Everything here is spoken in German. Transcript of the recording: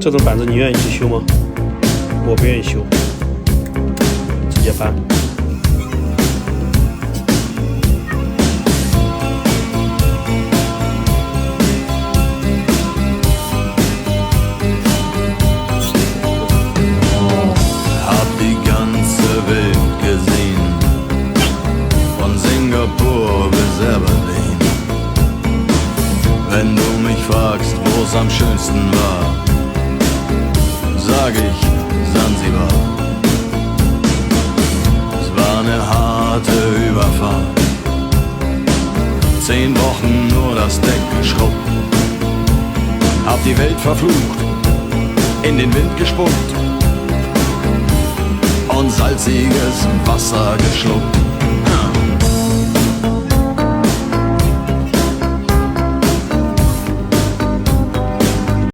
这种板子你愿意去修吗？我不愿意修，直接搬。Hab die ganze Welt gesehen, von Singapur bis Aberdeen. Wenn du mich fragst, wo's am schönsten war, sag ich Sansibar. Es war eine harte Überfahrt, 10 Wochen nur das Deck geschrubbt. Hab die Welt verflucht, in den Wind gespuckt und salziges Wasser geschluckt.